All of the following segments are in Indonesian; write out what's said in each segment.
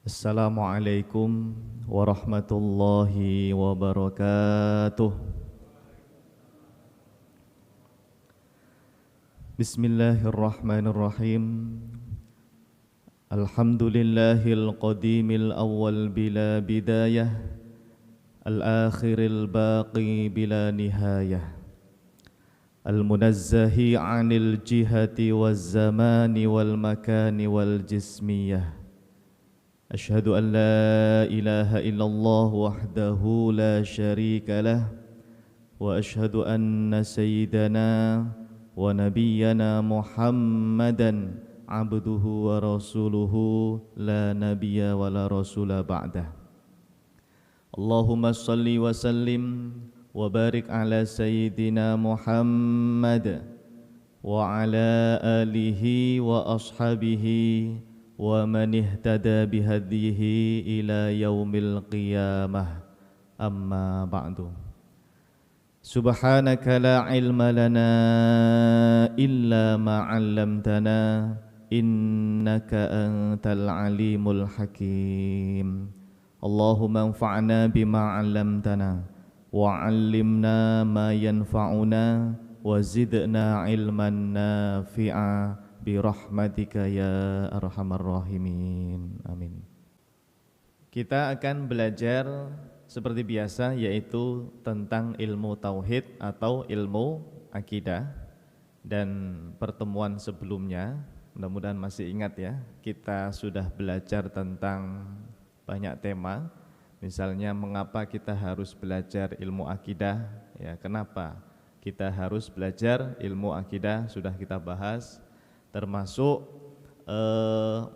Assalamualaikum warahmatullahi wabarakatuh. Bismillahirrahmanirrahim. Alhamdulillahil qadimil awwal bila bidayah, al-akhiril baqi bila nihayah, al-munazzahi 'anil jihati waz zamani wal makani wal jismiyah. أشهد أن لا إله إلا الله وحده لا شريك له وأشهد أن سيدنا ونبينا محمدا عبده ورسوله لا نبي ولا رسول بعده. اللهم صل وسلم وبارك على سيدنا محمد وعلى آله وأصحابه ومن اهتدى بهديه إلى يوم القيامة أما بعد سبحانك لا علم لنا إلا ما علمتنا إنك أنت العليم الحكيم اللهم انفعنا بما علمتنا وعلمنا ما ينفعنا وزدنا علما نافعا birahmatika ya arhamar rahimin. Amin. Kita akan belajar seperti biasa, yaitu tentang ilmu tauhid atau ilmu akidah. Dan pertemuan sebelumnya, mudah-mudahan masih ingat ya, kita sudah belajar tentang banyak tema. Misalnya mengapa kita harus belajar ilmu akidah, ya, kenapa kita harus belajar ilmu akidah sudah kita bahas, termasuk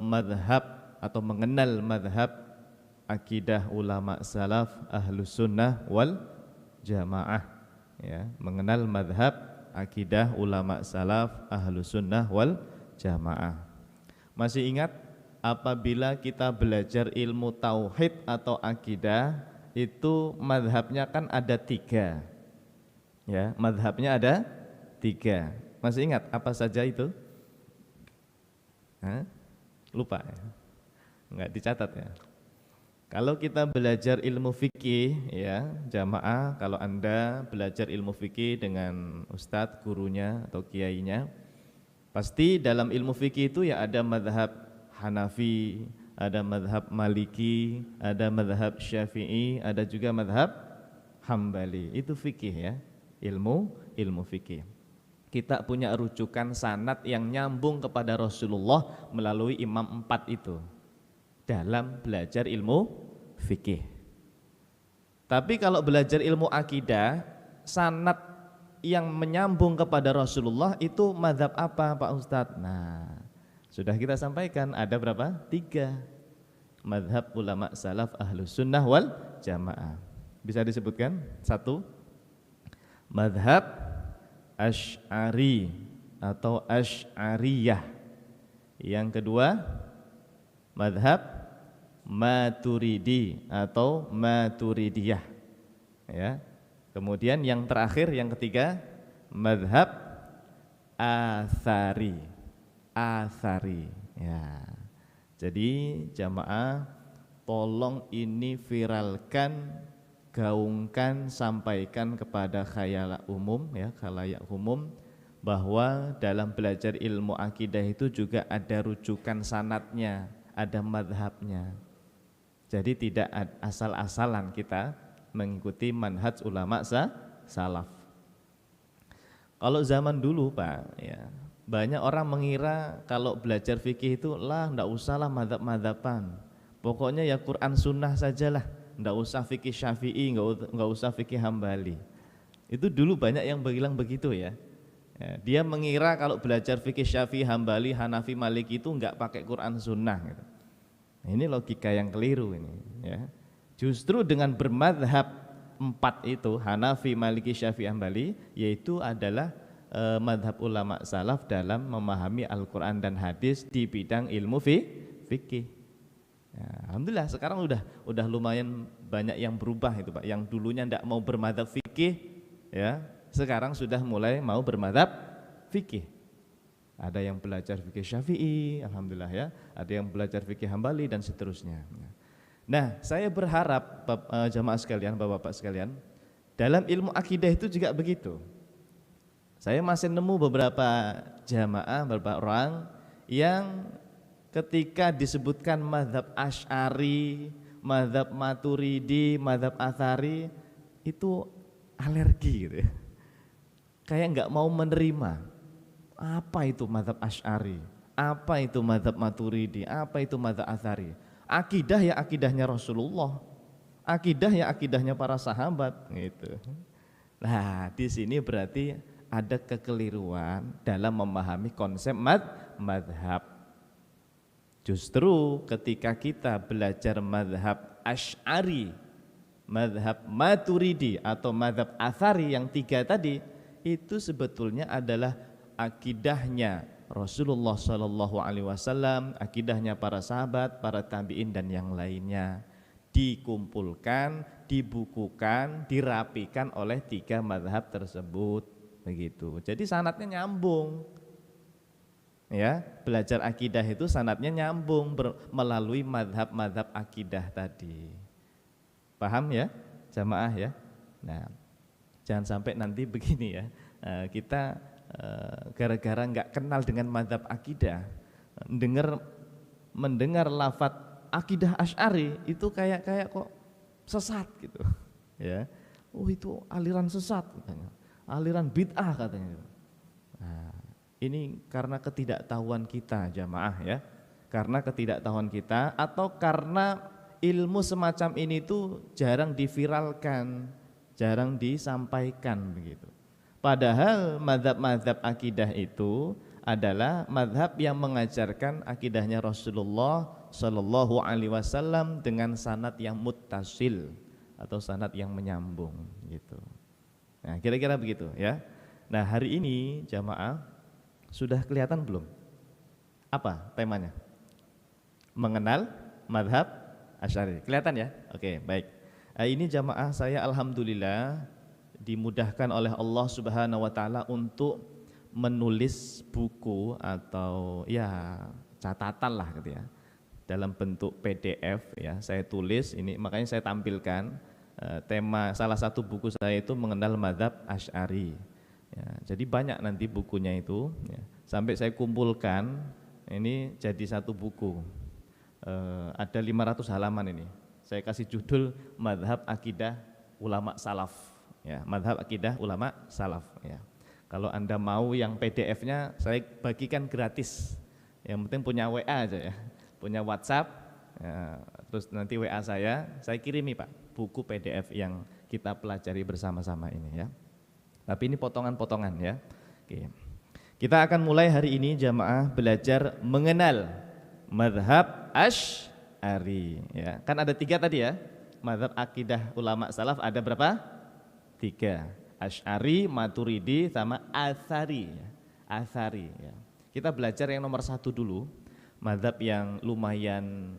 madhab atau mengenal madhab akidah ulama salaf ahlus sunnah wal jamaah, ya, mengenal madhab akidah ulama salaf ahlus sunnah wal jamaah. Masih ingat apabila kita belajar ilmu tauhid atau akidah itu madhabnya kan ada tiga, ya, madhabnya ada tiga. Masih ingat apa saja itu? Lupa ya? Enggak dicatat ya. Kalau kita belajar ilmu fikih, ya jamaah, kalau Anda belajar ilmu fikih dengan ustadz, gurunya atau kiainya, pasti dalam ilmu fikih itu ya ada madhab Hanafi, ada madhab Maliki, ada madhab Syafi'i, ada juga madhab Hambali. Itu fikih ya, ilmu fikih. Kita punya rujukan sanad yang nyambung kepada Rasulullah melalui imam empat itu dalam belajar ilmu fikih. Tapi kalau belajar ilmu akidah, sanad yang menyambung kepada Rasulullah itu mazhab apa Pak Ustadz? Nah, sudah kita sampaikan ada berapa? 3 mazhab ulama salaf ahlus sunnah wal jamaah. Bisa disebutkan? 1, mazhab Asy'ari atau Asy'ariyah. Yang kedua, madhab Maturidi atau Maturidiyah, ya. Kemudian yang terakhir, yang ketiga, madhab Athari, ya. Jadi jamaah, tolong ini viralkan, gaungkan, sampaikan kepada khalayak umum, ya, khalayak umum, bahwa dalam belajar ilmu akidah itu juga ada rujukan sanadnya, ada madhabnya. Jadi tidak asal-asalan kita mengikuti manhaj ulama salaf. Kalau zaman dulu Pak, ya, banyak orang mengira kalau belajar fikih itu enggak usahlah madhab-madhaban, pokoknya ya Quran sunnah sajalah, enggak usah fikih Syafi'i, enggak usah fikih Hambali. Itu dulu banyak yang bilang begitu ya. Dia mengira kalau belajar fikih Syafi'i, Hambali, Hanafi, Maliki itu enggak pakai Quran sunnah gitu. Ini logika yang keliru ini, ya. Justru dengan bermadhab 4 itu, Hanafi, Maliki, Syafi'i, Hambali, yaitu adalah madhab ulama salaf dalam memahami Al-Quran dan hadis di bidang ilmu fikih. Ya, alhamdulillah sekarang udah lumayan banyak yang berubah itu Pak. Yang dulunya tidak mau bermadhab fikih, ya, sekarang sudah mulai mau bermadhab fikih. Ada yang belajar fikih Syafi'i, alhamdulillah ya. Ada yang belajar fikih Hambali dan seterusnya. Nah, saya berharap jamaah sekalian, bapak-bapak sekalian, dalam ilmu akidah itu juga begitu. Saya masih nemu beberapa jamaah, beberapa orang yang ketika disebutkan mazhab Asy'ari, mazhab Maturidi, mazhab Atsari itu alergi gitu ya. Kayak nggak mau menerima. Apa itu mazhab Asy'ari? Apa itu mazhab Maturidi? Apa itu mazhab Atsari? Akidah ya akidahnya Rasulullah. Akidah ya akidahnya para sahabat gitu. Nah, di sini berarti ada kekeliruan dalam memahami konsep madhab. Justru ketika kita belajar madhab Asy'ari, madhab Maturidi atau madhab Atsari yang 3 tadi, itu sebetulnya adalah akidahnya Rasulullah SAW, akidahnya para sahabat, para tabi'in dan yang lainnya. Dikumpulkan, dibukukan, dirapikan oleh 3 madhab tersebut, begitu. Jadi sanadnya nyambung. Ya, belajar akidah itu sanadnya nyambung melalui madhab-madhab akidah tadi. Paham ya, jamaah ya? Nah, jangan sampai nanti begini ya, kita gara-gara nggak kenal dengan madhab akidah, mendengar lafadz akidah Asy'ari itu kayak kok sesat gitu, ya. Oh itu aliran sesat katanya, aliran bid'ah katanya. Nah, ini karena ketidaktahuan kita jamaah ya, karena ketidaktahuan kita atau karena ilmu semacam ini tuh jarang diviralkan, jarang disampaikan begitu. Padahal mazhab-mazhab akidah itu adalah mazhab yang mengajarkan akidahnya Rasulullah Shallallahu Alaihi Wasallam dengan sanad yang muttasil atau sanad yang menyambung gitu. Nah kira-kira begitu ya. Nah hari ini jamaah sudah kelihatan belum? Apa temanya? Mengenal mazhab Asy'ari. Kelihatan ya? Oke baik. Ini jamaah saya alhamdulillah dimudahkan oleh Allah Subhanahu wa taala untuk menulis buku atau ya catatan lah gitu ya. Dalam bentuk PDF ya, saya tulis ini, makanya saya tampilkan tema salah satu buku saya itu mengenal mazhab Asy'ari. Ya, jadi banyak nanti bukunya itu ya. Sampai saya kumpulkan ini jadi satu buku. Ada 500 halaman ini. Saya kasih judul Mazhab Akidah Ulama Salaf. Ya, Mazhab Akidah Ulama Salaf. Ya. Kalau Anda mau yang PDF-nya saya bagikan gratis. Yang penting punya WA aja ya, punya WhatsApp. Ya, terus nanti WA saya kirimi Pak buku PDF yang kita pelajari bersama-sama ini ya. Tapi ini potongan-potongan ya. Oke. Kita akan mulai hari ini jamaah belajar mengenal mazhab Asy'ari ya. Kan ada 3 tadi ya. Mazhab akidah ulama salaf ada berapa? 3. Asy'ari, Maturidi sama Atsari ya. Atsari ya. Kita belajar yang nomor 1 dulu. Mazhab yang lumayan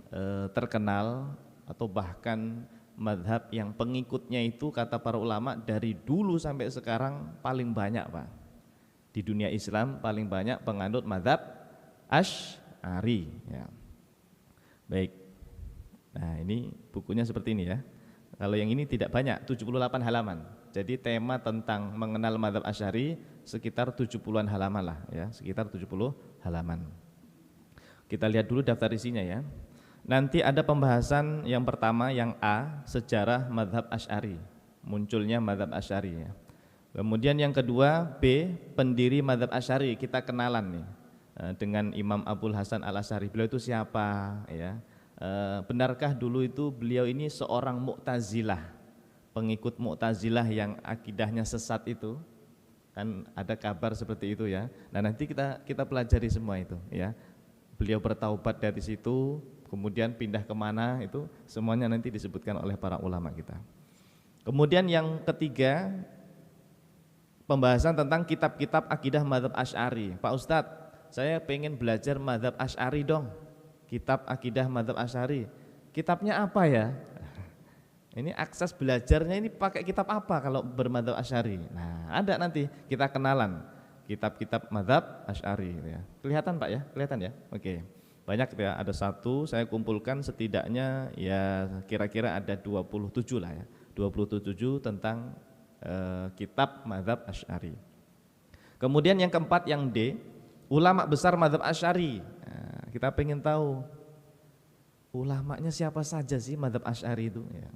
terkenal atau bahkan mazhab yang pengikutnya itu kata para ulama dari dulu sampai sekarang paling banyak Pak. Di dunia Islam paling banyak penganut mazhab Asy'ari ya. Baik. Nah, ini bukunya seperti ini ya. Kalau yang ini tidak banyak, 78 halaman. Jadi tema tentang mengenal mazhab Asy'ari sekitar 70-an halaman lah ya, sekitar 70 halaman. Kita lihat dulu daftar isinya ya. Nanti ada pembahasan yang pertama yang A, sejarah mazhab Asy'ari. Munculnya mazhab Asy'ari ya. Kemudian yang kedua B, pendiri mazhab Asy'ari, kita kenalan nih dengan Imam Abul Hasan Al-Asy'ari. Beliau itu siapa ya? Benarkah dulu itu beliau ini seorang Mu'tazilah, pengikut Mu'tazilah yang akidahnya sesat itu? Kan ada kabar seperti itu ya. Nah, nanti kita pelajari semua itu ya. Beliau bertaubat dari situ, kemudian pindah kemana itu semuanya nanti disebutkan oleh para ulama kita. Kemudian yang ketiga, pembahasan tentang kitab-kitab akidah mazhab Asy'ari. Pak Ustadz, saya pengen belajar mazhab Asy'ari dong. Kitab akidah mazhab Asy'ari. Kitabnya apa ya? Ini akses belajarnya ini pakai kitab apa kalau bermadzhab Asy'ari? Nah, ada nanti kita kenalan. kitab-kitab mazhab Asy'ari ya. Kelihatan Pak ya? Kelihatan ya? Oke. Banyak ya, ada satu saya kumpulkan setidaknya ya kira-kira ada 27 lah ya. 27 tentang kitab mazhab Asy'ari. Kemudian yang keempat yang D, ulama besar mazhab Asy'ari. Nah, kita pengen tahu ulamanya siapa saja sih mazhab Asy'ari itu ya.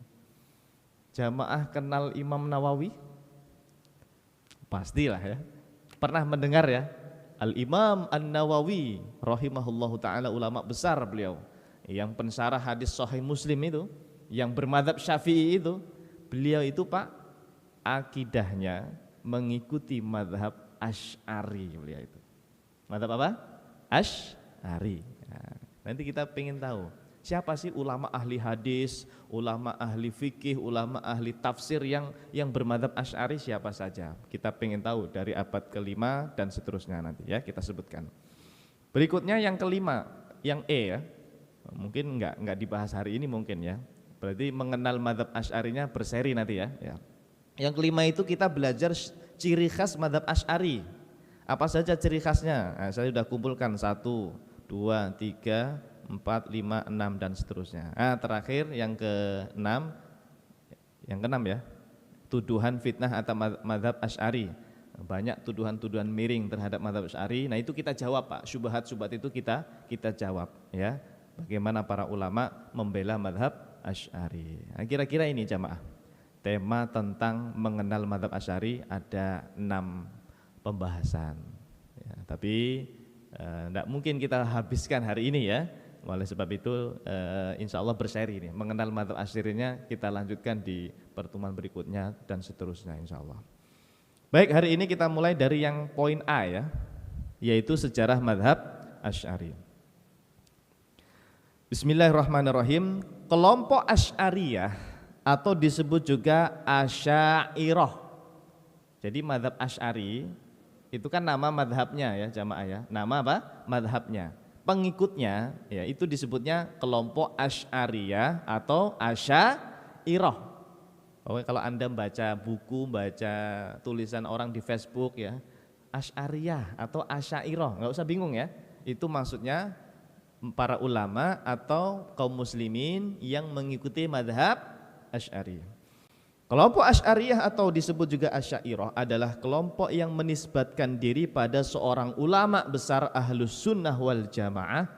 Jamaah kenal Imam Nawawi? Pastilah ya. Pernah mendengar ya? Al-Imam An-Nawawi rahimahullahu ta'ala, ulama besar beliau. Yang pensyarah hadis Sahih Muslim itu, yang bermadzhab Syafi'i itu, beliau itu Pak, akidahnya mengikuti mazhab Asy'ari beliau itu. Mazhab apa? Asy'ari. Nah, nanti kita pengen tahu siapa sih ulama ahli hadis, ulama ahli fikih, ulama ahli tafsir yang bermadzhab Asy'ari siapa saja. Kita pengen tahu dari abad ke-5 dan seterusnya nanti ya kita sebutkan. Berikutnya yang kelima, yang E ya. Mungkin enggak dibahas hari ini mungkin ya. Berarti mengenal madzhab Asy'arinya berseri nanti ya. Yang kelima itu kita belajar ciri khas madzhab Asy'ari. Apa saja ciri khasnya? Nah, saya sudah kumpulkan 1, 2, 3, 4, 5, 6 dan seterusnya. Nah, terakhir yang ke-6 ya. Tuduhan fitnah atas mazhab Asy'ari. Banyak tuduhan-tuduhan miring terhadap mazhab Asy'ari. Nah, itu kita jawab Pak. Syubhat-syubhat itu kita jawab ya. Bagaimana para ulama membela mazhab Asy'ari. Nah, kira-kira ini jamaah. Tema tentang mengenal mazhab Asy'ari ada 6 pembahasan. Ya, tapi tidak mungkin kita habiskan hari ini ya. Oleh sebab itu insya Allah berseri ini. Mengenal mazhab Asy'arinya kita lanjutkan di pertemuan berikutnya dan seterusnya insya Allah. Baik, hari ini kita mulai dari yang poin A ya, yaitu sejarah mazhab Asy'ari. Bismillahirrahmanirrahim. Kelompok Asy'ariyah atau disebut juga Asy'ariyah. Jadi mazhab Asy'ari itu kan nama mazhabnya ya jamaah ya. Nama apa? Mazhabnya. Pengikutnya ya itu disebutnya kelompok Asy'ariyah atau Asy'ariyah. Pokoknya kalau Anda baca buku, baca tulisan orang di Facebook ya, Asy'ariyah atau Asy'ariyah, enggak usah bingung ya. Itu maksudnya para ulama atau kaum muslimin yang mengikuti mazhab Asy'ari. Kelompok Asy'ariyah atau disebut juga Asy'ariyah adalah kelompok yang menisbatkan diri pada seorang ulama besar Ahlus Sunnah wal Jamaah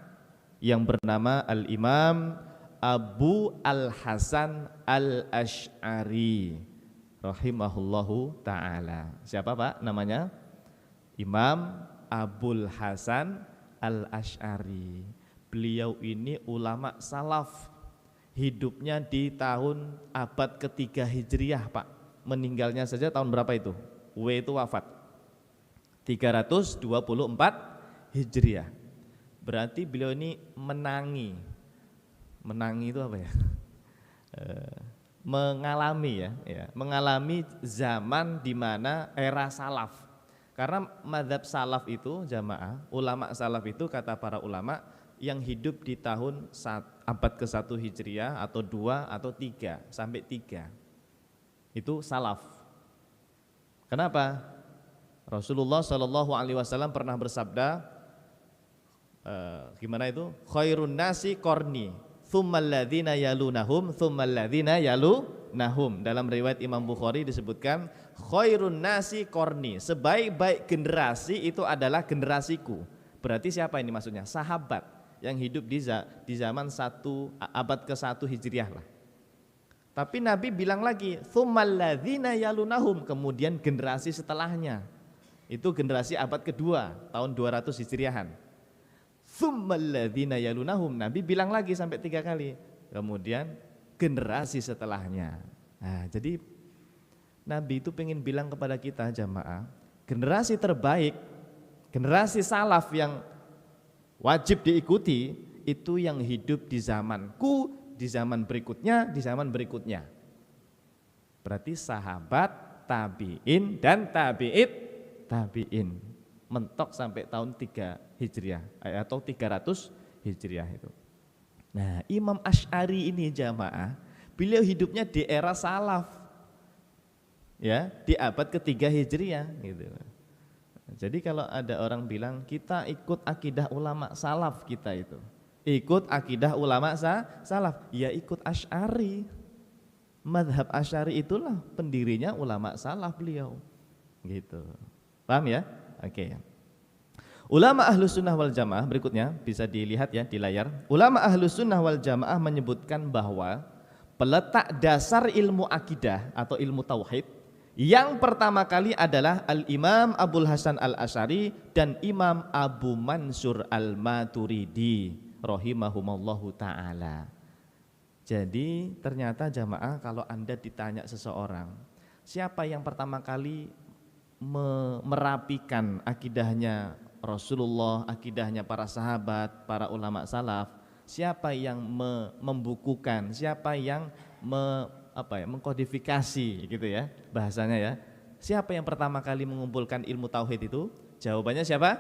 yang bernama Al-Imam Abu Al-Hasan Al-Asy'ari rahimahullahu ta'ala. Siapa Pak namanya? Imam Abul Hasan Al-Asy'ari. Beliau ini ulama salaf. Hidupnya di tahun abad ketiga Hijriah Pak. Meninggalnya saja tahun berapa itu? W itu wafat 324 Hijriah. Berarti beliau ini menangi itu apa ya? Mengalami ya, mengalami zaman di mana era salaf. Karena mazhab salaf itu jamaah, ulama salaf itu kata para ulama yang hidup di tahun abad ke-1 Hijriah atau 2 atau 3 sampai 3. Itu salaf. Kenapa? Rasulullah Shallallahu alaihi wasallam pernah bersabda gimana itu? Khairun nasi qarni, tsummal ladzina yalunahum, tsummal ladzina yalunahum. Dalam riwayat Imam Bukhari disebutkan khairun nasi qarni, sebaik-baik generasi itu adalah generasiku. Berarti siapa ini maksudnya? Sahabat yang hidup di zaman abad ke-1 Hijriah lah. Tapi Nabi bilang lagi, tsummal ladzina yalunahum, kemudian generasi setelahnya. Itu generasi abad kedua, tahun 200 Hijriahan. Tsummal ladzina yalunahum, Nabi bilang lagi sampai 3 kali. Kemudian generasi setelahnya. Nah, jadi Nabi itu pengen bilang kepada kita jamaah, generasi terbaik, generasi salaf yang wajib diikuti itu yang hidup di zamanku, di zaman berikutnya, di zaman berikutnya. Berarti sahabat, tabi'in dan tabi'in mentok sampai tahun 3 Hijriah atau 300 Hijriah itu. Nah, Imam Asy'ari ini jamaah, beliau hidupnya di era salaf. Ya, di abad ketiga Hijriah gitu. Jadi kalau ada orang bilang kita ikut akidah ulama salaf, kita itu ikut akidah ulama salaf, ya ikut Asy'ari. Madhab Asy'ari itulah pendirinya ulama salaf beliau. Gitu. Paham ya? Oke. Ulama Ahlus Sunnah wal Jamaah berikutnya bisa dilihat ya di layar. Ulama Ahlus Sunnah wal Jamaah menyebutkan bahwa peletak dasar ilmu akidah atau ilmu tauhid yang pertama kali adalah Al-Imam Abul Hasan Al-Asy'ari dan Imam Abu Mansur Al-Maturidi rahimahumallahu ta'ala. Jadi ternyata jamaah, kalau Anda ditanya seseorang, siapa yang pertama kali merapikan akidahnya Rasulullah, akidahnya para sahabat, para ulama salaf, siapa yang membukukan, siapa yang mengkodifikasi gitu ya bahasanya ya. Siapa yang pertama kali mengumpulkan ilmu tauhid itu? Jawabannya siapa?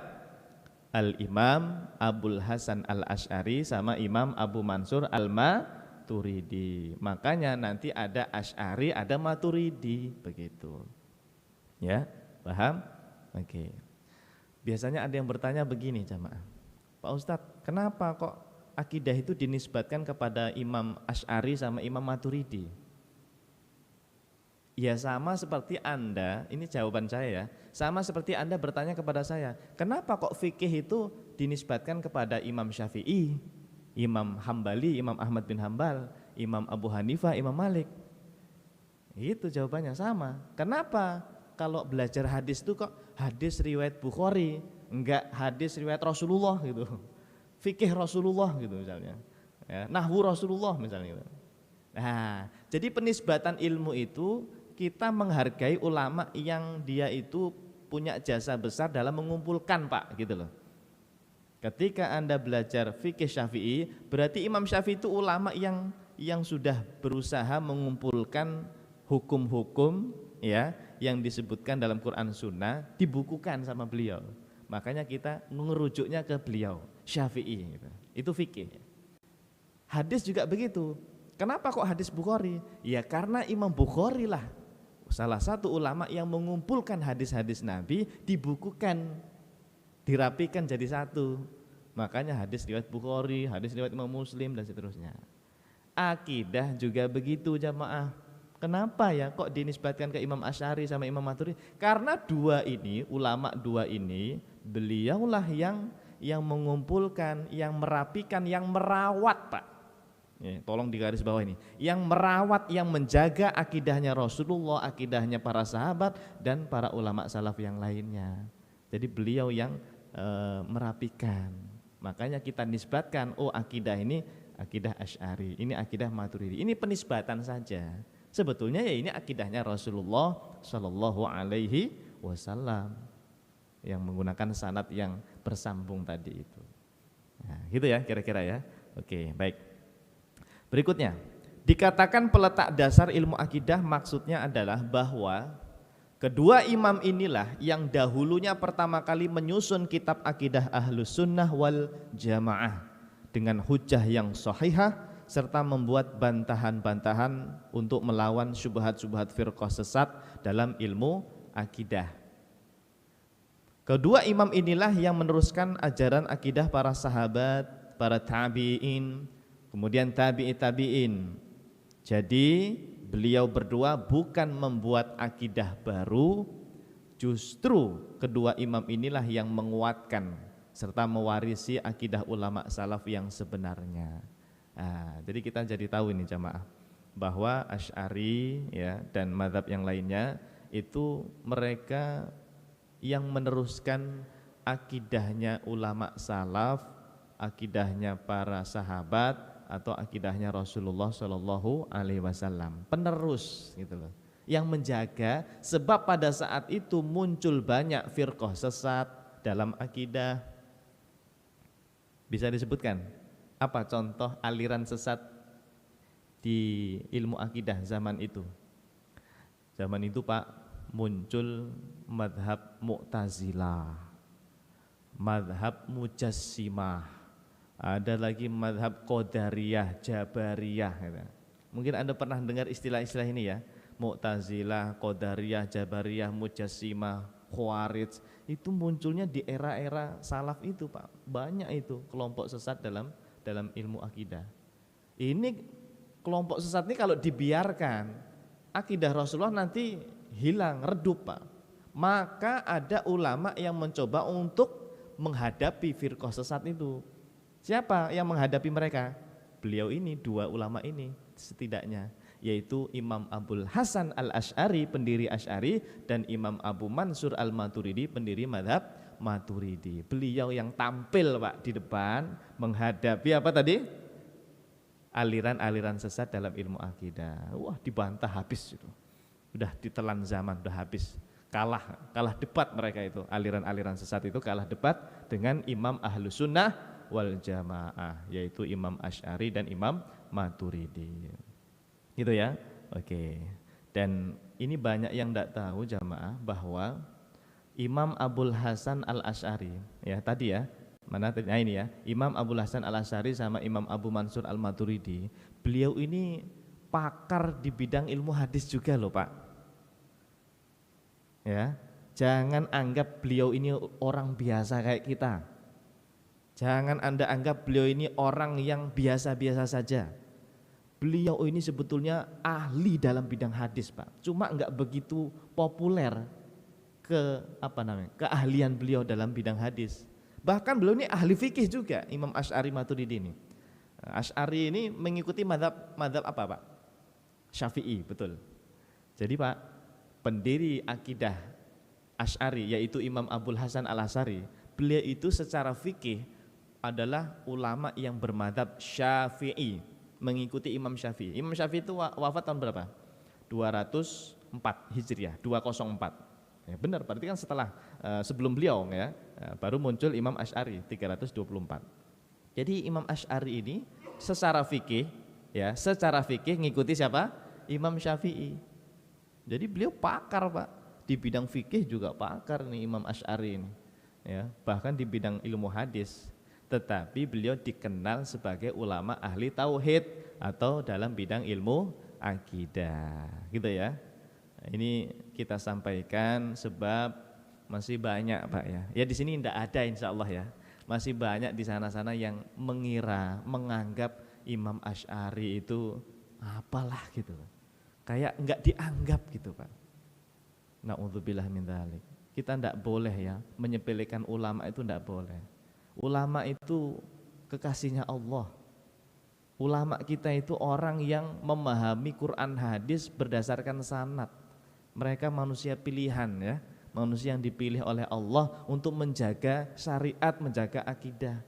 Al-Imam Abul Hasan Al-Asy'ari sama Imam Abu Mansur Al-Maturidi. Makanya nanti ada Asy'ari, ada Maturidi, begitu. Ya, paham? Oke. Biasanya ada yang bertanya begini jamaah, Pak Ustadz, kenapa kok akidah itu dinisbatkan kepada Imam Asy'ari sama Imam Maturidi? Ya sama seperti Anda, ini jawaban saya ya, sama seperti Anda bertanya kepada saya, kenapa kok fikih itu dinisbatkan kepada Imam Syafi'i, Imam Hambali, Imam Ahmad bin Hambal, Imam Abu Hanifah, Imam Malik? Itu jawabannya sama. Kenapa? Kalau belajar hadis itu kok hadis riwayat Bukhari, enggak hadis riwayat Rasulullah gitu. Fikih Rasulullah gitu misalnya. Ya, nahwu Rasulullah misalnya gitu. Nah, jadi penisbatan ilmu itu kita menghargai ulama yang dia itu punya jasa besar dalam mengumpulkan, Pak, gitu loh. Ketika Anda belajar fikih Syafi'i, berarti Imam Syafi'i itu ulama yang sudah berusaha mengumpulkan hukum-hukum ya yang disebutkan dalam Quran Sunnah, dibukukan sama beliau. Makanya kita merujuknya ke beliau, Syafi'i gitu. Itu fikih. Hadis juga begitu. Kenapa kok hadis Bukhari? Ya karena Imam Bukhari lah salah satu ulama yang mengumpulkan hadis-hadis Nabi, dibukukan, dirapikan jadi satu. Makanya hadis riwayat Bukhari, hadis riwayat Imam Muslim dan seterusnya. Akidah juga begitu jamaah. Kenapa ya kok dinisbatkan ke Imam Asy'ari sama Imam Maturidi? Karena ulama dua ini, beliaulah yang mengumpulkan, yang merapikan, yang merawat, Pak. Ya, tolong digaris bawah ini. Yang merawat, yang menjaga akidahnya Rasulullah, akidahnya para sahabat dan para ulama salaf yang lainnya. Jadi beliau yang merapikan. Makanya kita nisbatkan, oh akidah ini akidah Asy'ari, ini akidah Maturidi. Ini penisbatan saja. Sebetulnya ya ini akidahnya Rasulullah Shallallahu Alaihi Wasallam yang menggunakan sanad yang bersambung tadi itu. Nah, gitu ya kira-kira ya. Oke, baik. Berikutnya, dikatakan peletak dasar ilmu akidah maksudnya adalah bahwa kedua imam inilah yang dahulunya pertama kali menyusun kitab akidah Ahlus Sunnah wal Jamaah dengan hujjah yang sahihah serta membuat bantahan-bantahan untuk melawan syubhat-syubhat firqah sesat dalam ilmu akidah. Kedua imam inilah yang meneruskan ajaran akidah para sahabat, para tabi'in, kemudian tabi'in. Jadi beliau berdua bukan membuat akidah baru, justru kedua imam inilah yang menguatkan serta mewarisi akidah ulama salaf yang sebenarnya. Nah, jadi kita jadi tahu ini jamaah bahwa Asy'ari ya dan mazhab yang lainnya itu mereka yang meneruskan akidahnya ulama salaf, akidahnya para sahabat atau akidahnya Rasulullah Shallallahu Alaihi Wasallam, penerus gitu loh, yang menjaga. Sebab pada saat itu muncul banyak firqah sesat dalam akidah. Bisa disebutkan apa contoh aliran sesat di ilmu akidah zaman itu? Zaman itu Pak, muncul madhab Mu'tazilah, madhab Mujassimah, ada lagi madhab Qadariyah, Jabariyah gitu. Mungkin Anda pernah dengar istilah-istilah ini ya, Mu'tazilah, Qadariyah, Jabariyah, Mujassimah, Khawarij. Itu munculnya di era-era salaf itu Pak. Banyak itu kelompok sesat dalam ilmu akidah. Ini kelompok sesat ini kalau dibiarkan, akidah Rasulullah nanti hilang, redup Pak. Maka ada ulama yang mencoba untuk menghadapi firqah sesat itu. Siapa yang menghadapi mereka? Beliau ini, dua ulama ini setidaknya, yaitu Imam Abul Hasan Al-Asy'ari, pendiri Asy'ari, dan Imam Abu Mansur Al-Maturidi, pendiri madhab Maturidi. Beliau yang tampil Pak di depan menghadapi apa tadi? Aliran-aliran sesat dalam ilmu akidah. Wah, dibantah habis itu. Udah ditelan zaman, udah habis. Kalah debat mereka itu. Aliran-aliran sesat itu kalah debat dengan Imam Ahlus Sunnah wal Jamaah, yaitu Imam Asy'ari dan Imam Maturidi. Gitu ya. Oke. Dan ini banyak yang tidak tahu jamaah bahwa Imam Abul Hasan Al-Asy'ari ya tadi ya. Mana tadi? Nah ini ya. Imam Abul Hasan Al-Asy'ari sama Imam Abu Mansur Al-Maturidi. Beliau ini pakar di bidang ilmu hadis juga loh, Pak. Ya. Jangan anggap beliau ini orang biasa kayak kita. Jangan Anda anggap beliau ini orang yang biasa-biasa saja. Beliau ini sebetulnya ahli dalam bidang hadis, Pak. Cuma enggak begitu populer keahlian beliau dalam bidang hadis. Bahkan beliau ini ahli fikih juga, Imam Asy'ari Maturidi ini. Asy'ari ini mengikuti madhab apa, Pak? Syafi'i, betul. Jadi Pak, pendiri akidah Asy'ari yaitu Imam Abul Hasan Al-Asy'ari, beliau itu secara fikih adalah ulama yang bermadhab Syafi'i, mengikuti Imam Syafi'i. Imam Syafi'i itu wafat tahun berapa? 204 Hijriah, 204. Ya, benar, berarti kan setelah sebelum beliau ya, baru muncul Imam Asy'ari 324. Jadi Imam Asy'ari ini secara fikih ngikuti siapa? Imam Syafi'i. Jadi beliau pakar, Pak. Di bidang fikih juga pakar nih Imam Asy'ari ini. Ya, bahkan di bidang ilmu hadis. Tetapi beliau dikenal sebagai ulama ahli tauhid atau dalam bidang ilmu akidah, gitu ya. Ini kita sampaikan sebab masih banyak Pak ya. Ya di sini tidak ada insya Allah ya. Masih banyak di sana-sana yang menganggap Imam Asy'ari itu apalah gitu. Kayak enggak dianggap gitu Pak. Na'udzubillah min dzalik. Kita tidak boleh ya menyepelekan ulama, itu tidak boleh. Ulama itu kekasihnya Allah. Ulama kita itu orang yang memahami Quran hadis berdasarkan sanad. Mereka manusia pilihan ya, manusia yang dipilih oleh Allah untuk menjaga syariat, menjaga akidah.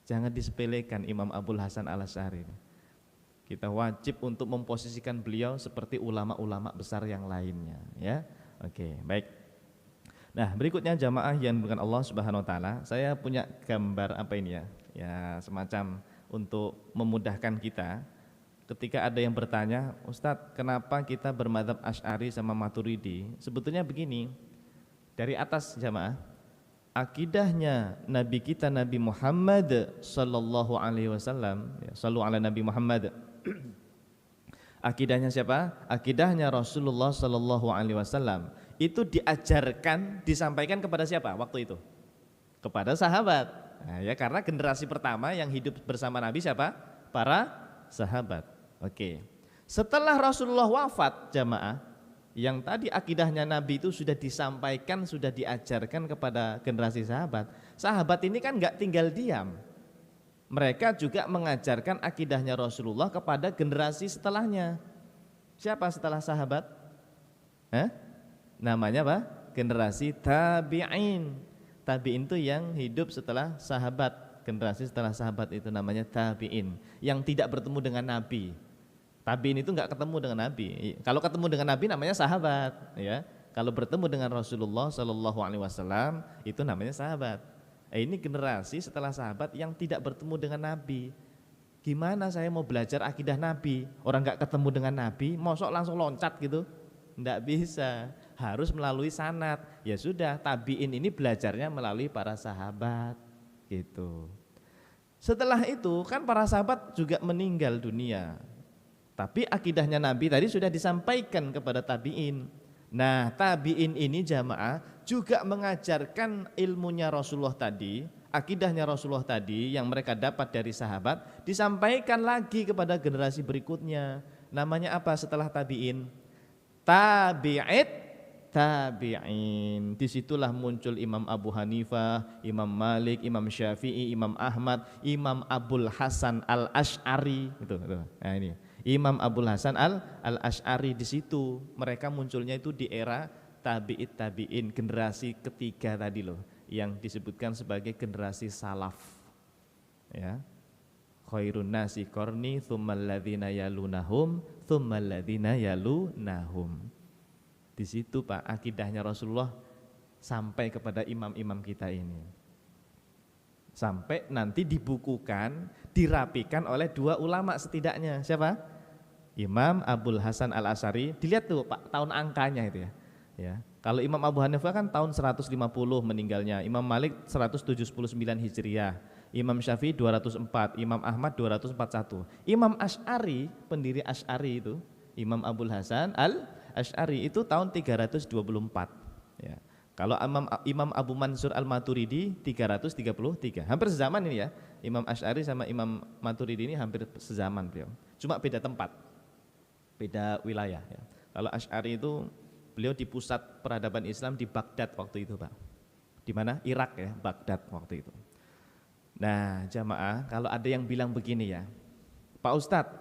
Jangan disepelekan Imam Abul Hasan Al-Asy'ari. Kita wajib untuk memposisikan beliau seperti ulama-ulama besar yang lainnya ya. Oke, baik. Nah, berikutnya jamaah yang bukan Allah Subhanahu wa taala, saya punya gambar apa ini ya? Ya, semacam untuk memudahkan kita. Ketika ada yang bertanya, "Ustadz, kenapa kita bermadzhab Asy'ari sama Maturidi?" Sebetulnya begini. Dari atas jamaah, akidahnya Nabi kita Nabi Muhammad sallallahu alaihi wasallam, ya, sallu ala Nabi Muhammad. Akidahnya siapa? Akidahnya Rasulullah sallallahu alaihi wasallam. Itu diajarkan, disampaikan kepada siapa waktu itu? Kepada sahabat. Nah, ya karena generasi pertama yang hidup bersama Nabi siapa? Para sahabat. Oke. Setelah Rasulullah wafat jamaah, yang tadi akidahnya Nabi itu sudah disampaikan, sudah diajarkan kepada generasi sahabat. Sahabat ini kan enggak tinggal diam. Mereka juga mengajarkan akidahnya Rasulullah kepada generasi setelahnya. Siapa setelah sahabat? Namanya apa? Generasi tabi'in. Tabi'in itu yang hidup setelah sahabat. Generasi setelah sahabat itu namanya tabi'in, yang tidak bertemu dengan Nabi. Tabi'in itu enggak ketemu dengan Nabi. Kalau ketemu dengan Nabi namanya sahabat, ya. Kalau bertemu dengan Rasulullah Shallallahu alaihi wasallam itu namanya sahabat. Ini generasi setelah sahabat yang tidak bertemu dengan Nabi. Gimana saya mau belajar akidah Nabi? Orang enggak ketemu dengan Nabi, mosok langsung loncat gitu? Enggak bisa, harus melalui sanad. Ya sudah, tabi'in ini belajarnya melalui para sahabat gitu. Setelah itu kan para sahabat juga meninggal dunia. Tapi akidahnya Nabi tadi sudah disampaikan kepada tabi'in. Nah, tabi'in ini jamaah juga mengajarkan ilmunya Rasulullah tadi, akidahnya Rasulullah tadi yang mereka dapat dari sahabat, disampaikan lagi kepada generasi berikutnya. Namanya apa setelah tabi'in? Tabi'it tabi'in. Disitulah muncul Imam Abu Hanifah, Imam Malik, Imam Syafi'i, Imam Ahmad, Imam Abul Hasan Al-Asy'ari. Itu. Nah ini Imam Abul Hasan Al-Asy'ari. Di situ mereka munculnya itu di era tabi'it tabi'in, generasi ketiga tadi loh, yang disebutkan sebagai generasi salaf. Ya. Khairun nasi qarni tsummal ladzina yalunahum tsummal ladzina yalunahum. Di situ Pak akidahnya Rasulullah sampai kepada imam-imam kita ini. Sampai nanti dibukukan, dirapikan oleh dua ulama setidaknya. Siapa? Imam Abul Hasan Al-Asy'ari. Dilihat tuh Pak tahun angkanya itu ya. Ya. Kalau Imam Abu Hanifah kan tahun 150 meninggalnya, Imam Malik 179 Hijriah, Imam Syafi'i 204, Imam Ahmad 241. Imam Asy'ari, pendiri Asy'ari itu, Imam Abul Hasan Al-Asy'ari itu tahun 324. Ya. Kalau Imam Abu Mansur Al-Maturidi 333. Hampir sezaman ini ya. Imam Asy'ari sama Imam Maturidi ini hampir sezaman beliau. Cuma beda tempat. Beda wilayah ya. Kalau Asy'ari itu beliau di pusat peradaban Islam di Baghdad waktu itu, Pak. Di mana? Irak ya, Baghdad waktu itu. Nah, jamaah, kalau ada yang bilang begini ya, Pak Ustadz,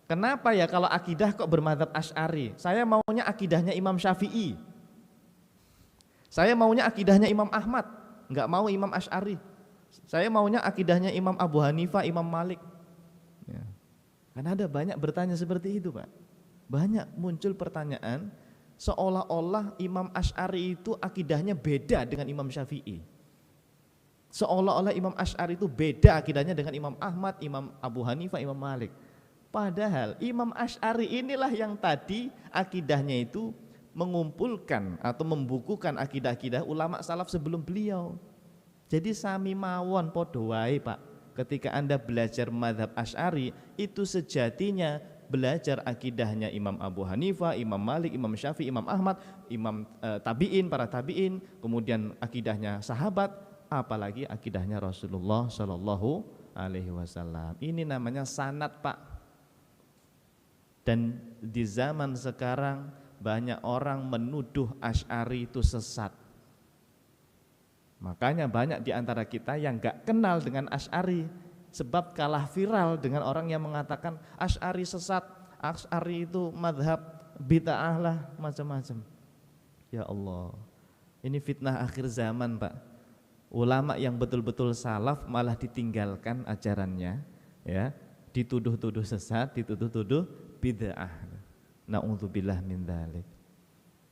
kenapa ya kalau akidah kok bermadzhab Asy'ari? Saya maunya akidahnya Imam Syafi'i. Saya maunya akidahnya Imam Ahmad, enggak mau Imam Asy'ari. Saya maunya akidahnya Imam Abu Hanifah, Imam Malik. Ya. Karena ada banyak bertanya seperti itu, Pak. Banyak muncul pertanyaan seolah-olah Imam Asy'ari itu akidahnya beda dengan Imam Syafi'i. Seolah-olah Imam Asy'ari itu beda akidahnya dengan Imam Ahmad, Imam Abu Hanifah, Imam Malik. Padahal Imam Asy'ari inilah yang tadi akidahnya itu mengumpulkan atau membukukan akidah-akidah ulama salaf sebelum beliau. Jadi sami mawon podo wae Pak. Ketika Anda belajar mazhab Asy'ari itu sejatinya belajar akidahnya Imam Abu Hanifah, Imam Malik, Imam Syafi'i, Imam Ahmad, Imam tabi'in, para tabi'in, kemudian akidahnya sahabat, apalagi akidahnya Rasulullah Shallallahu Alaihi Wasallam. Ini namanya sanad Pak. Dan di zaman sekarang banyak orang menuduh Asy'ari itu sesat. Makanya banyak di antara kita yang gak kenal dengan Asy'ari, sebab kalah viral dengan orang yang mengatakan Asy'ari sesat, Asy'ari itu madhab bid'ah lah, macam-macam. Ya Allah, ini fitnah akhir zaman Pak. Ulama yang betul-betul salaf malah ditinggalkan ajarannya, ya, dituduh-tuduh sesat, dituduh-tuduh bid'ah. Na'udzubillah min dzalik.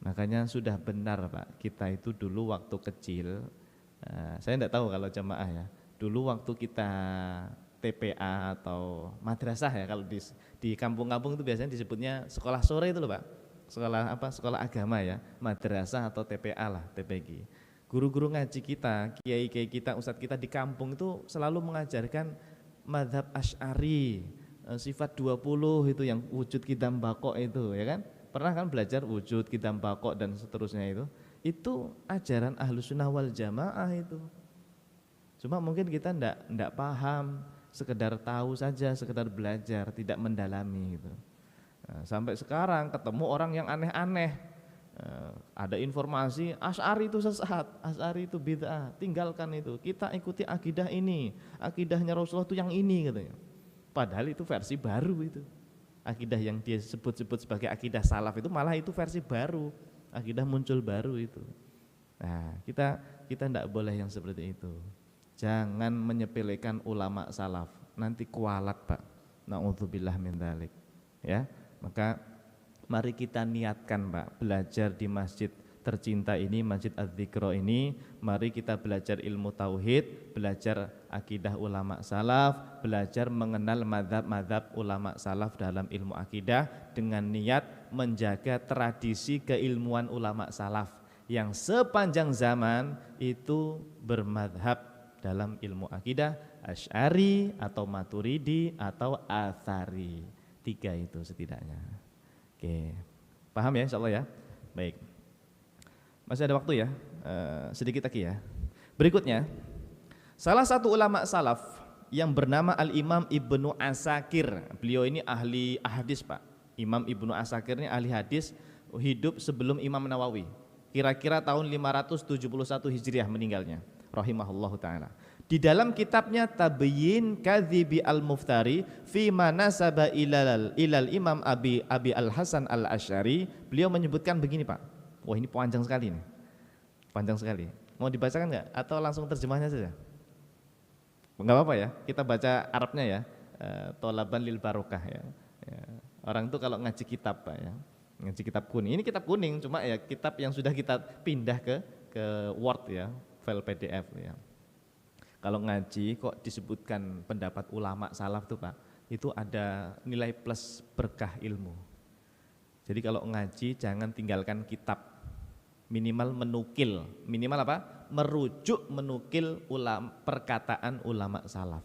Makanya sudah benar Pak, kita itu dulu waktu kecil, saya tidak tahu kalau jamaah ya, dulu waktu kita TPA atau madrasah ya, kalau di kampung-kampung itu biasanya disebutnya sekolah sore itu loh Pak, sekolah apa, sekolah agama ya, madrasah atau TPA lah, TPG. Guru-guru ngaji kita, kiai-kiai kita, ustadz kita di kampung itu selalu mengajarkan mazhab Asy'ari, sifat 20 itu yang wujud qidam baqa itu ya kan, pernah kan belajar wujud qidam baqa dan seterusnya itu ajaran Ahlussunnah wal Jamaah itu. Cuma mungkin kita enggak paham, sekedar tahu saja, sekedar belajar, tidak mendalami gitu. Nah, sampai sekarang ketemu orang yang aneh-aneh, ada informasi Asy'ari itu sesat, Asy'ari itu bid'ah, tinggalkan itu, kita ikuti akidah ini, akidahnya Rasulullah itu yang ini katanya. Padahal itu versi baru itu. Akidah yang dia sebut-sebut sebagai akidah salaf itu malah itu versi baru, akidah muncul baru itu. Nah, kita tidak boleh yang seperti itu. Jangan menyepelekan ulama salaf, nanti kualat Pak. Na'udzubillah min dzalik. Ya, maka mari kita niatkan Pak, belajar di masjid tercinta ini, Masjid Az-Zikra ini, mari kita belajar ilmu tauhid, belajar akidah ulama salaf, belajar mengenal mazhab-mazhab ulama salaf dalam ilmu akidah dengan niat menjaga tradisi keilmuan ulama salaf yang sepanjang zaman itu bermadhab dalam ilmu akidah Asy'ari atau Maturidi atau Atsari. 3 itu setidaknya. Oke. Paham ya insyaallah ya? Baik. Masih ada waktu ya, sedikit lagi ya. Berikutnya, salah satu ulama salaf yang bernama Al-Imam Ibnu Asakir. Beliau ini ahli hadis, Pak. Imam Ibnu Asakir ini ahli hadis, hidup sebelum Imam Nawawi. Kira-kira tahun 571 Hijriah meninggalnya, rahimahullahu taala. Di dalam kitabnya Tabyin Kadhibi Al-Muftari fi manasaba ilal Imam Abi Al-Hasan Al-Asy'ari, beliau menyebutkan begini, Pak. Wah, ini panjang sekali nih. Panjang sekali. Mau dibacakan enggak atau langsung terjemahnya saja? Enggak apa-apa ya, kita baca Arabnya ya. Tholaban lil barokah ya. Orang itu kalau ngaji kitab, Pak ya. Ngaji kitab kuning. Ini kitab kuning, cuma ya kitab yang sudah kita pindah ke Word ya, file PDF ya. Kalau ngaji kok disebutkan pendapat ulama salaf tuh, Pak, itu ada nilai plus berkah ilmu. Jadi kalau ngaji jangan tinggalkan kitab, minimal menukil, minimal apa? Merujuk, menukil perkataan ulama salaf.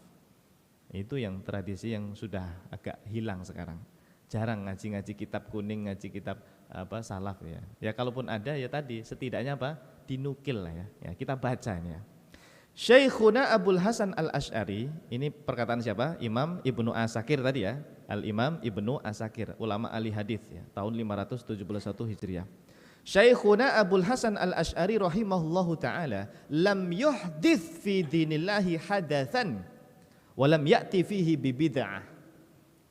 Itu yang tradisi yang sudah agak hilang sekarang. Jarang ngaji kitab kuning, ngaji kitab apa salaf ya. Ya kalaupun ada ya tadi setidaknya apa? Dinukil lah ya. Ya kita baca ini ya. Syekhuna Abul Hasan Al-Asy'ari, ini perkataan siapa? Imam Ibnu Asakir tadi ya. Al-Imam Ibnu Asakir, ulama ahli hadis ya, tahun 571 Hijriah. Syekhuna Abul Hasan Al-Asy'ari rahimahullahu taala lam yuhdits fi dinillahi hadatsan wa lam ya'ti fihi bi bid'ah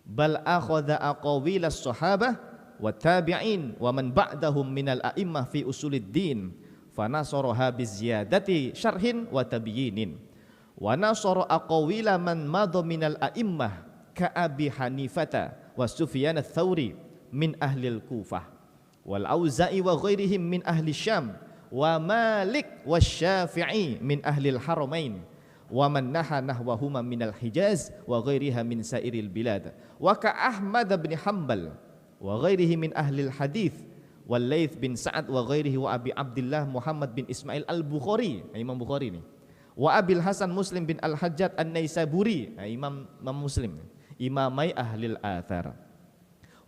bal akhadha aqawilas sahabah wa tabi'in wa man ba'dahum minal a'immah fi usuluddin fa nasaraha bi ziyadati syarhin wa tabyinin wa nasara aqawila man madha minal a'immah ka Abi Hanifata wa Sufyan ats-Tsauri min ahli al-Kufah wal Auza'i wa ghairihim min ahli Syam wa Malik wa Syafi'i min ahli al-Haramain wa man naha nahwahuma minal Hijaz wa ghairiha min sairil bilad wa ka Ahmad bin Hanbal wa ghairihi min ahli al-hadith wal Laits bin Sa'ad wa ghairihi wa Abi Abdullah Muhammad bin Ismail al-Bukhari, Imam Bukhari ini, wa Abil Hasan Muslim bin al-Hajjaj an-Naisaburi, Imam Muslim, imamai ahli al-athar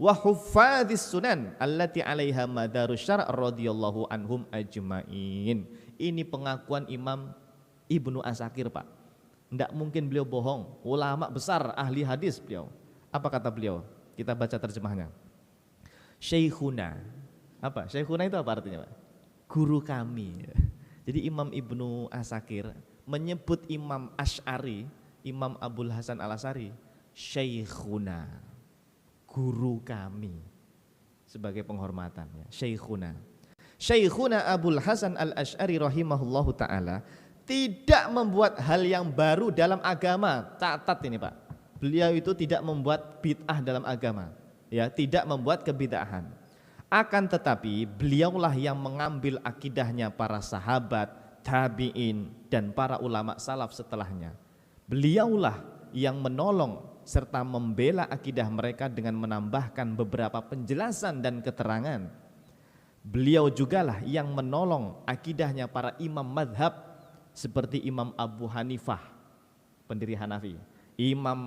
wa huffadhis sunan allati 'alaiha madarus syar' radhiyallahu anhum ajma'in. Ini pengakuan Imam Ibnu Asakir, Pak. Tidak mungkin beliau bohong. Ulama besar, ahli hadis beliau. Apa kata beliau? Kita baca terjemahnya. Syekhuna. Apa? Syekhuna itu apa artinya, Pak? Guru kami. Jadi Imam Ibnu Asakir menyebut Imam Asy'ari, Imam Abul Hasan Al-Asy'ari, Syekhuna, guru kami, sebagai penghormatan ya. Syekhuna Abul Hasan Al-Asy'ari rahimahullahu ta'ala tidak membuat hal yang baru dalam agama. Catat ini, Pak. Beliau itu tidak membuat bid'ah dalam agama, ya, tidak membuat kebid'ahan. Akan tetapi beliaulah yang mengambil akidahnya para sahabat, tabi'in dan para ulama salaf setelahnya. Beliaulah yang menolong serta membela akidah mereka dengan menambahkan beberapa penjelasan dan keterangan. Beliau jugalah yang menolong akidahnya para imam madhab seperti Imam Abu Hanifah, pendiri Hanafi, Imam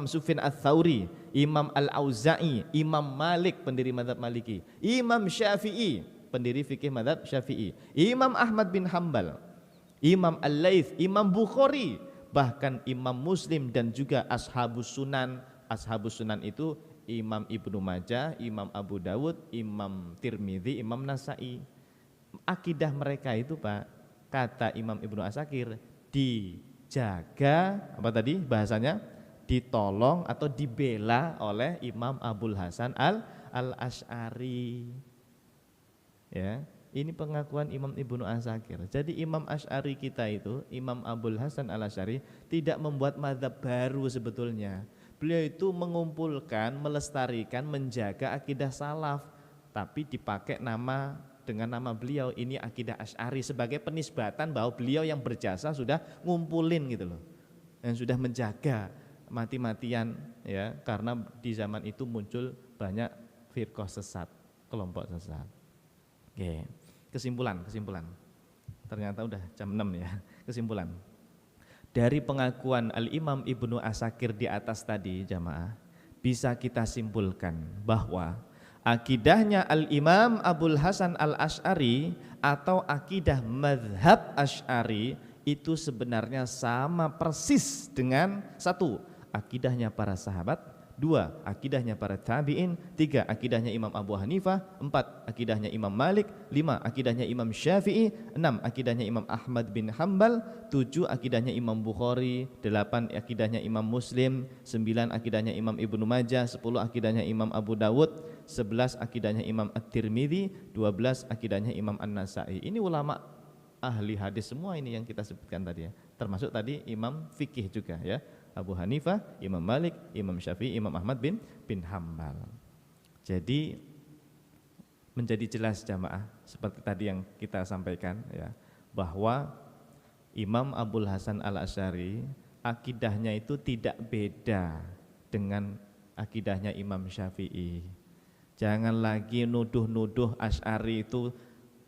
Sufyan ats-Tsauri, Imam Al-Auza'i, Imam Malik, pendiri mazhab Maliki, Imam Syafi'i, pendiri fikih mazhab Syafi'i, Imam Ahmad bin Hanbal, Imam Al-Laits, Imam Bukhari, bahkan Imam Muslim dan juga Ashabus Sunan. Ashabus Sunan itu Imam Ibnu Majah, Imam Abu Dawud, Imam Tirmidzi, Imam Nasa'i. Akidah mereka itu, Pak, kata Imam Ibnu Asakir, dijaga, apa tadi bahasanya, ditolong atau dibela oleh Imam Abul Hasan Al-Asy'ari. Ya, ini pengakuan Imam Ibnu Asakir. Jadi Imam Asy'ari kita itu, Imam Abul Hasan Al-Asy'ari, tidak membuat mazhab baru sebetulnya. Beliau itu mengumpulkan, melestarikan, menjaga akidah salaf, tapi dipakai dengan nama beliau, ini akidah Asy'ari, sebagai penisbatan bahwa beliau yang berjasa sudah ngumpulin gitu loh, yang sudah menjaga mati-matian ya, karena di zaman itu muncul banyak firqah sesat, kelompok sesat. Oke, kesimpulan. Ternyata udah jam 6 ya. Kesimpulan. Dari pengakuan Al-Imam Ibnu Asakir di atas tadi, jamaah, bisa kita simpulkan bahwa Akidahnya Al-Imam Abul Hasan Al-Asy'ari atau akidah madhab Asy'ari itu sebenarnya sama persis dengan satu, akidahnya para sahabat, dua, akidahnya para tabi'in, tiga, akidahnya Imam Abu Hanifah, empat, akidahnya Imam Malik, lima, akidahnya Imam Syafi'i, enam, akidahnya Imam Ahmad bin Hanbal, tujuh, akidahnya Imam Bukhari, delapan, akidahnya Imam Muslim, sembilan, akidahnya Imam Ibnu Majah, sepuluh, akidahnya Imam Abu Dawud, 11 akidahnya Imam At-Tirmidzi, 12 akidahnya Imam An-Nasa'i. Ini ulama ahli hadis semua ini yang kita sebutkan tadi ya. Termasuk tadi imam fikih juga ya. Abu Hanifah, Imam Malik, Imam Syafi'i, Imam Ahmad bin Hanbal. Jadi menjadi jelas jamaah seperti tadi yang kita sampaikan ya, bahwa Imam Abul Hasan Al-Asy'ari akidahnya itu tidak beda dengan akidahnya Imam Syafi'i. Jangan lagi nuduh-nuduh Asy'ari itu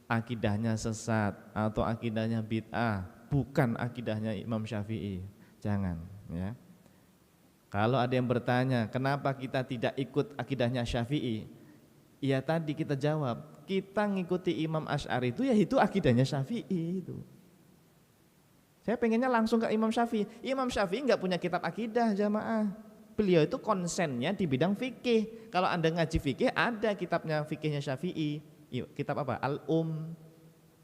akidahnya sesat atau akidahnya bid'ah, bukan akidahnya Imam Syafi'i. Jangan ya. Kalau ada yang bertanya, kenapa kita tidak ikut akidahnya Syafi'i? Ya tadi kita jawab, kita ngikuti Imam Asy'ari itu akidahnya Syafi'i itu. Saya pengennya langsung ke Imam Syafi'i. Imam Syafi'i enggak punya kitab akidah jamaah. Beliau itu konsennya di bidang fikih. Kalau Anda ngaji fikih, ada kitabnya fikihnya Syafi'i. Kitab apa? Al-Um.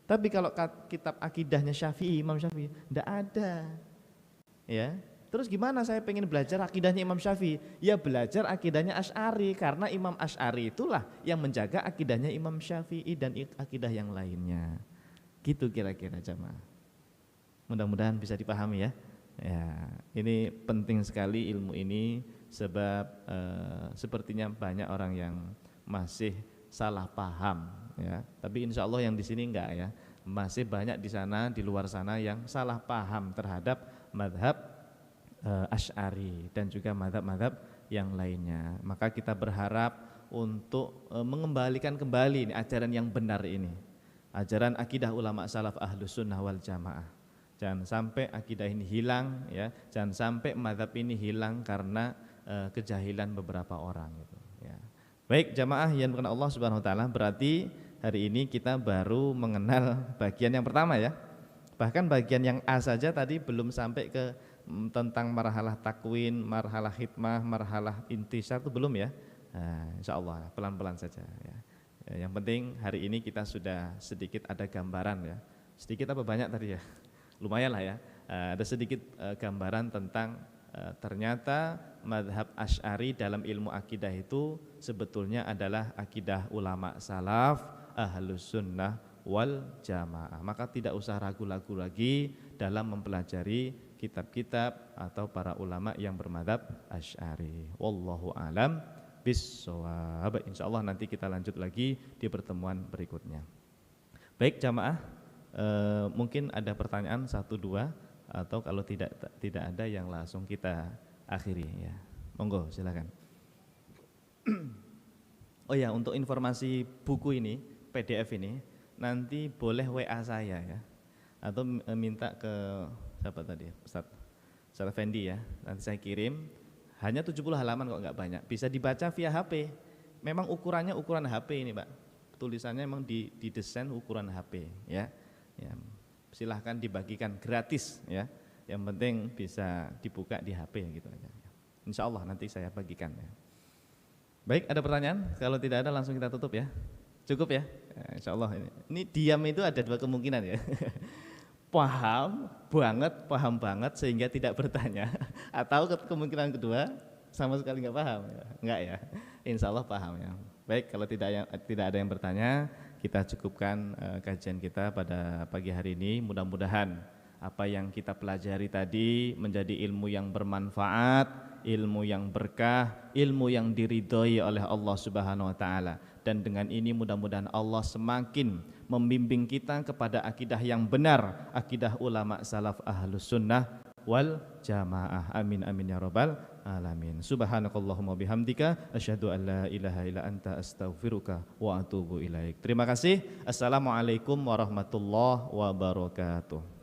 Tapi kalau kitab akidahnya Syafi'i, Imam Syafi'i, enggak ada. Ya. Terus gimana saya pengen belajar akidahnya Imam Syafi'i? Ya belajar akidahnya Asy'ari, karena Imam Asy'ari itulah yang menjaga akidahnya Imam Syafi'i dan akidah yang lainnya. Gitu kira-kira jamaah. Mudah-mudahan bisa dipahami ya. Ya, ini penting sekali ilmu ini sebab sepertinya banyak orang yang masih salah paham ya. Tapi insya Allah yang di sini enggak ya. Masih banyak di sana, di luar sana yang salah paham terhadap madhab Asy'ari dan juga madhab-madhab yang lainnya. Maka kita berharap untuk mengembalikan kembali ini ajaran yang benar ini. Ajaran akidah ulama salaf ahlus sunnah wal jamaah. Jangan sampai akidah ini hilang ya. Jangan sampai madhab ini hilang karena kejahilan beberapa orang gitu. Baik jamaah yang bukan Allah Subhanahu wa taala, berarti hari ini kita baru mengenal bagian yang pertama ya. Bahkan bagian yang A saja tadi belum sampai ke tentang marhalah takwin, marhalah hikmah, marhalah intisar itu belum ya. Nah, insyaallah pelan-pelan saja ya. Yang penting hari ini kita sudah sedikit ada gambaran ya. Sedikit apa banyak tadi ya? Lumayan lah ya. Ada sedikit gambaran tentang ternyata madhab Asy'ari dalam ilmu akidah itu sebetulnya adalah akidah ulama salaf ahlus sunnah wal jamaah. Maka tidak usah ragu-ragu lagi dalam mempelajari kitab-kitab atau para ulama yang bermadhab Asy'ari. Wallahu alam bissawab. Insyaallah nanti kita lanjut lagi di pertemuan berikutnya. Baik jamaah, mungkin ada pertanyaan 1, 2 atau kalau tidak ada yang langsung kita akhiri ya. Monggo silakan. Oh ya, untuk informasi buku ini, PDF ini nanti boleh WA saya ya. Atau minta ke siapa tadi? Ustaz Effendi ya. Nanti saya kirim. Hanya 70 halaman kok enggak banyak. Bisa dibaca via HP. Memang ukurannya ukuran HP ini, Pak. Tulisannya memang didesain ukuran HP ya. Ya. Silahkan dibagikan gratis ya. Yang penting bisa dibuka di HP gitu aja. Insya Allah nanti saya bagikan ya. Baik, ada pertanyaan? Kalau tidak ada langsung kita tutup ya. Cukup ya? Insya Allah ini diam itu ada 2 kemungkinan ya. Paham banget sehingga tidak bertanya. Atau kemungkinan kedua sama sekali nggak paham ya. Enggak ya. Insya Allah paham ya. Baik, kalau tidak ada yang bertanya, kita cukupkan kajian kita pada pagi hari ini. Mudah-mudahan apa yang kita pelajari tadi menjadi ilmu yang bermanfaat, ilmu yang berkah, ilmu yang diridhoi oleh Allah Subhanahu wa taala. Dan dengan ini mudah-mudahan Allah semakin membimbing kita kepada akidah yang benar, akidah ulama salaf ahlus sunnah wal jamaah. Amin amin ya rabbal alamin. Subhanakallahumma bihamdika asyhadu an la ilaha illa anta astaghfiruka wa atubu ilaik. Terima kasih. Assalamualaikum warahmatullahi wabarakatuh.